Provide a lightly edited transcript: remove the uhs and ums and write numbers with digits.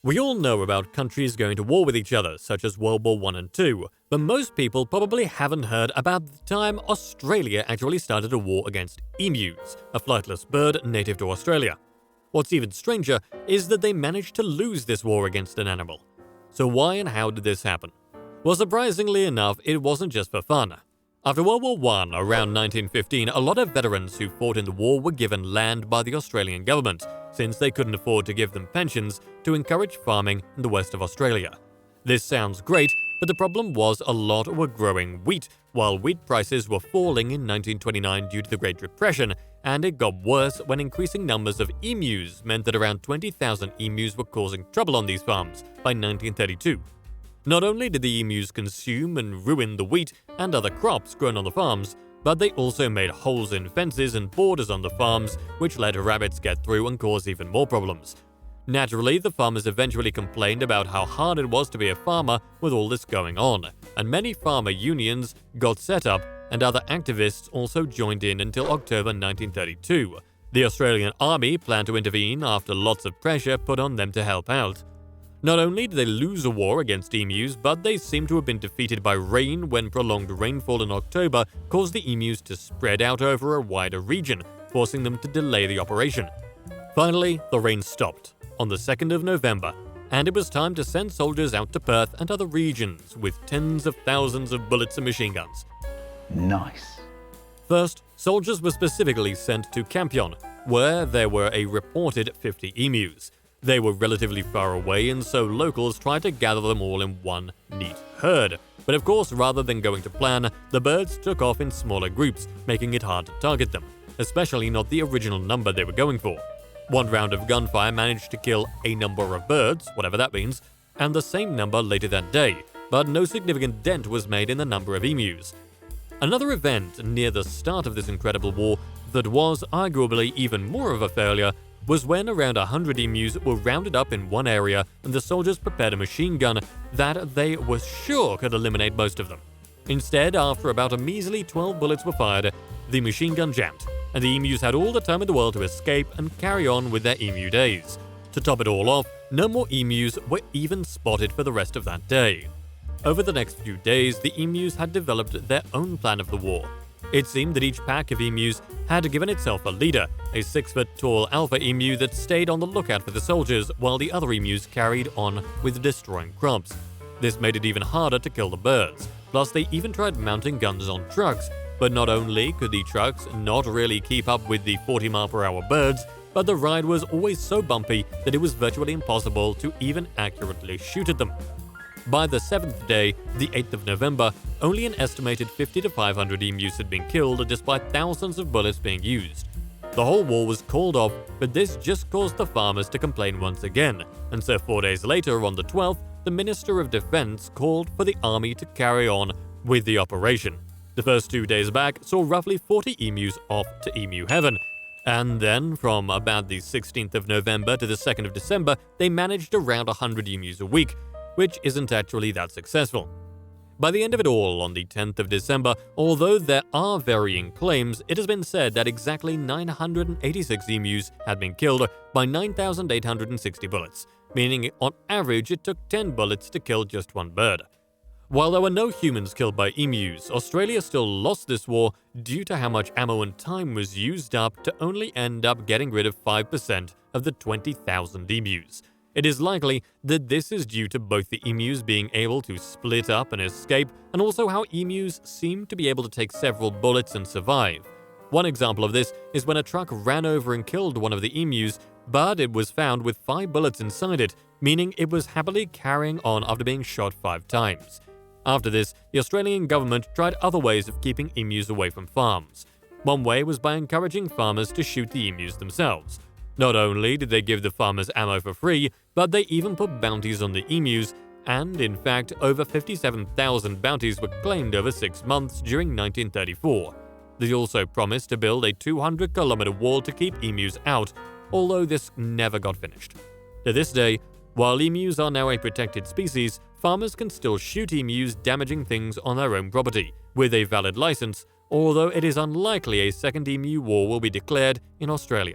We all know about countries going to war with each other, such as World War I and II, but most people probably haven't heard about the time Australia actually started a war against emus, a flightless bird native to Australia. What's even stranger is that they managed to lose this war against an animal. So why and how did this happen? Well, surprisingly enough, it wasn't just for fun. After World War I, around 1915, a lot of veterans who fought in the war were given land by the Australian government, since they couldn't afford to give them pensions to encourage farming in the west of Australia. This sounds great, but the problem was a lot were growing wheat, while wheat prices were falling in 1929 due to the Great Depression, and it got worse when increasing numbers of emus meant that around 20,000 emus were causing trouble on these farms by 1932. Not only did the emus consume and ruin the wheat and other crops grown on the farms, but they also made holes in fences and borders on the farms, which let rabbits get through and cause even more problems. Naturally, the farmers eventually complained about how hard it was to be a farmer with all this going on, and many farmer unions got set up and other activists also joined in until October 1932. The Australian Army planned to intervene after lots of pressure put on them to help out. Not only did they lose a war against emus, but they seem to have been defeated by rain when prolonged rainfall in October caused the emus to spread out over a wider region, forcing them to delay the operation. Finally, the rain stopped on the 2nd of November, and it was time to send soldiers out to Perth and other regions with tens of thousands of bullets and machine guns. Nice. First, soldiers were specifically sent to Campion, where there were a reported 50 emus. They were relatively far away, and so locals tried to gather them all in one neat herd. But of course, rather than going to plan, the birds took off in smaller groups, making it hard to target them, especially not the original number they were going for. One round of gunfire managed to kill a number of birds, whatever that means, and the same number later that day, but no significant dent was made in the number of emus. Another event near the start of this incredible war that was arguably even more of a failure was when around 100 emus were rounded up in one area and the soldiers prepared a machine gun that they were sure could eliminate most of them. Instead, after about a measly 12 bullets were fired, the machine gun jammed, and the emus had all the time in the world to escape and carry on with their emu days. To top it all off, no more emus were even spotted for the rest of that day. Over the next few days, the emus had developed their own plan of the war. It seemed that each pack of emus had given itself a leader, a 6-foot-tall alpha emu that stayed on the lookout for the soldiers while the other emus carried on with destroying crops. This made it even harder to kill the birds. Plus, they even tried mounting guns on trucks, but not only could the trucks not really keep up with the 40-mile-per-hour birds, but the ride was always so bumpy that it was virtually impossible to even accurately shoot at them. By the 7th day, the 8th of November, only an estimated 50 to 500 emus had been killed despite thousands of bullets being used. The whole war was called off, but this just caused the farmers to complain once again, and so 4 days later, on the 12th, the Minister of Defense called for the army to carry on with the operation. The first 2 days back saw roughly 40 emus off to emu heaven, and then from about the 16th of November to the 2nd of December, they managed around 100 emus a week, which isn't actually that successful. By the end of it all, on the 10th of December, although there are varying claims, it has been said that exactly 986 emus had been killed by 9,860 bullets, meaning on average it took 10 bullets to kill just one bird. While there were no humans killed by emus, Australia still lost this war due to how much ammo and time was used up to only end up getting rid of 5% of the 20,000 emus. It is likely that this is due to both the emus being able to split up and escape, and also how emus seem to be able to take several bullets and survive. One example of this is when a truck ran over and killed one of the emus, but it was found with 5 bullets inside it, meaning it was happily carrying on after being shot 5 times. After this, the Australian government tried other ways of keeping emus away from farms. One way was by encouraging farmers to shoot the emus themselves. Not only did they give the farmers ammo for free, but they even put bounties on the emus, and in fact, over 57,000 bounties were claimed over 6 months during 1934. They also promised to build a 200-kilometer wall to keep emus out, although this never got finished. To this day, while emus are now a protected species, farmers can still shoot emus damaging things on their own property, with a valid license, although it is unlikely a second emu war will be declared in Australia.